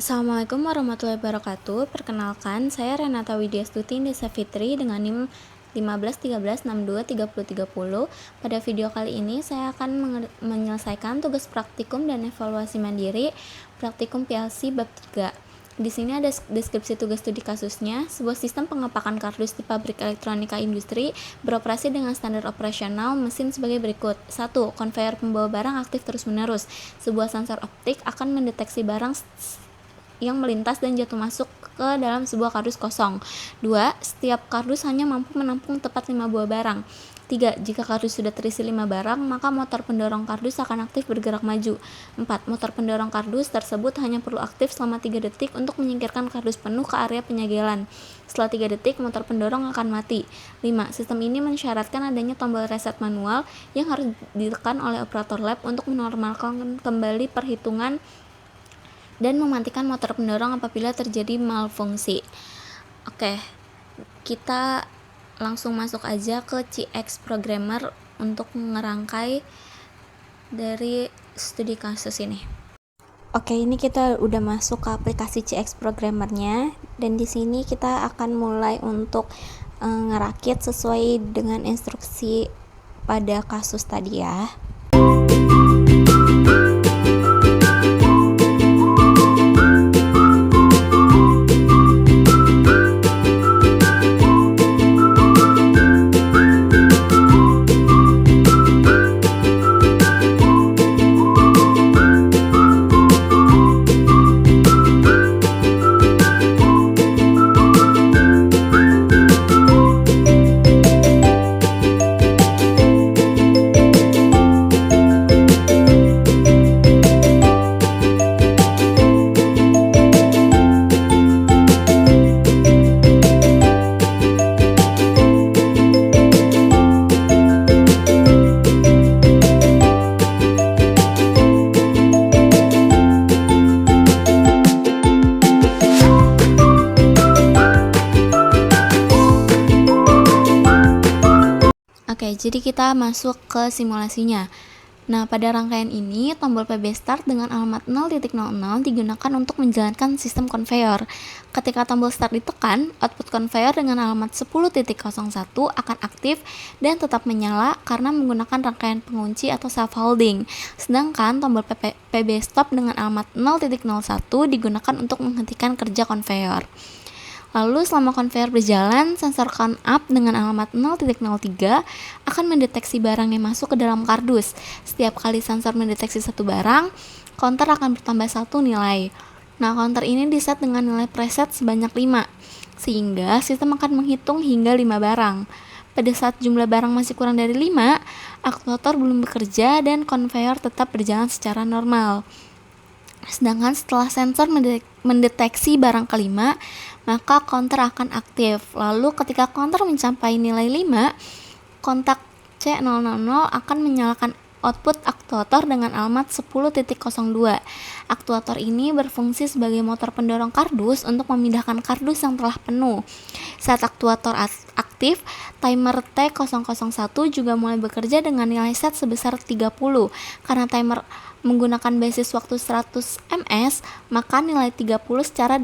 Assalamualaikum warahmatullahi wabarakatuh. Perkenalkan, saya Renata Widyastuti Desa Fitri dengan NIM 1513623030. Pada video kali ini saya akan menyelesaikan tugas praktikum dan evaluasi mandiri praktikum PLC bab 3. Di sini ada deskripsi tugas studi kasusnya. Sebuah sistem pengepakan kardus di pabrik elektronika industri beroperasi dengan standar operasional mesin sebagai berikut. 1. Konveyor pembawa barang aktif terus-menerus. Sebuah sensor optik akan mendeteksi barang yang melintas dan jatuh masuk ke dalam sebuah kardus kosong. 2. Setiap kardus hanya mampu menampung tepat 5 buah barang. 3. Jika kardus sudah terisi 5 barang, maka motor pendorong kardus akan aktif bergerak maju. 4. Motor pendorong kardus tersebut hanya perlu aktif selama 3 detik untuk menyingkirkan kardus penuh ke area penyegelan. Setelah 3 detik, motor pendorong akan mati. 5. Sistem ini mensyaratkan adanya tombol reset manual yang harus ditekan oleh operator lab untuk menormalkan kembali perhitungan dan mematikan motor pendorong apabila terjadi malfungsi. Oke, kita langsung masuk aja ke CX Programmer untuk ngerangkai dari studi kasus ini. Oke, ini kita udah masuk ke aplikasi CX Programmer-nya, dan di sini kita akan mulai untuk ngerakit sesuai dengan instruksi pada kasus tadi ya. Oke, jadi kita masuk ke simulasinya. Nah, pada rangkaian ini, tombol PB Start dengan alamat 0.00 digunakan untuk menjalankan sistem konveyor. Ketika tombol Start ditekan, output konveyor dengan alamat 10.01 akan aktif dan tetap menyala karena menggunakan rangkaian pengunci atau self-holding. Sedangkan tombol PB Stop dengan alamat 0.01 digunakan untuk menghentikan kerja konveyor. Lalu selama konveyor berjalan, sensor count up dengan alamat 0.03 akan mendeteksi barang yang masuk ke dalam kardus. Setiap kali sensor mendeteksi satu barang, counter akan bertambah 1 nilai. Nah, counter ini diset dengan nilai preset sebanyak 5, sehingga sistem akan menghitung hingga 5 barang. Pada saat jumlah barang masih kurang dari 5, aktuator belum bekerja dan konveyor tetap berjalan secara normal. Sedangkan setelah sensor mendeteksi barang kelima, maka counter akan aktif. Lalu ketika counter mencapai nilai 5, kontak C000 akan menyalakan output aktuator dengan alamat 10.02. Aktuator ini berfungsi sebagai motor pendorong kardus untuk memindahkan kardus yang telah penuh. Saat aktuator aktif, timer T001 juga mulai bekerja dengan nilai set sebesar 30. Karena timer menggunakan basis waktu 100 ms, maka nilai 30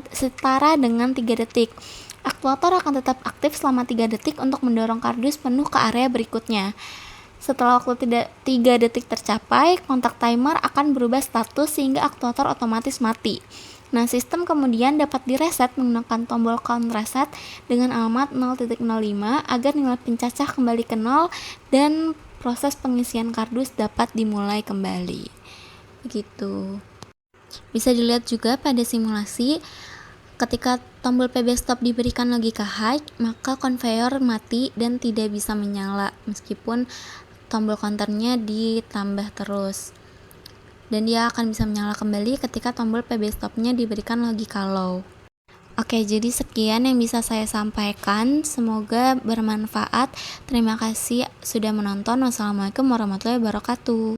setara dengan 3 detik. Aktuator akan tetap aktif selama 3 detik untuk mendorong kardus penuh ke area berikutnya. Setelah waktu 3 detik tercapai, kontak timer akan berubah status sehingga aktuator otomatis mati. Nah, sistem kemudian dapat direset menggunakan tombol count reset dengan alamat 0.05 agar nilai pencacah kembali ke 0 dan proses pengisian kardus dapat dimulai kembali. Begitu. Bisa dilihat juga pada simulasi, ketika tombol PB stop diberikan logika high, maka konveyor mati dan tidak bisa menyala meskipun tombol counternya ditambah terus. Dan dia akan bisa menyala kembali ketika tombol PB stopnya diberikan logika low. Oke, jadi sekian yang bisa saya sampaikan. Semoga bermanfaat. Terima kasih sudah menonton. Wassalamualaikum warahmatullahi wabarakatuh.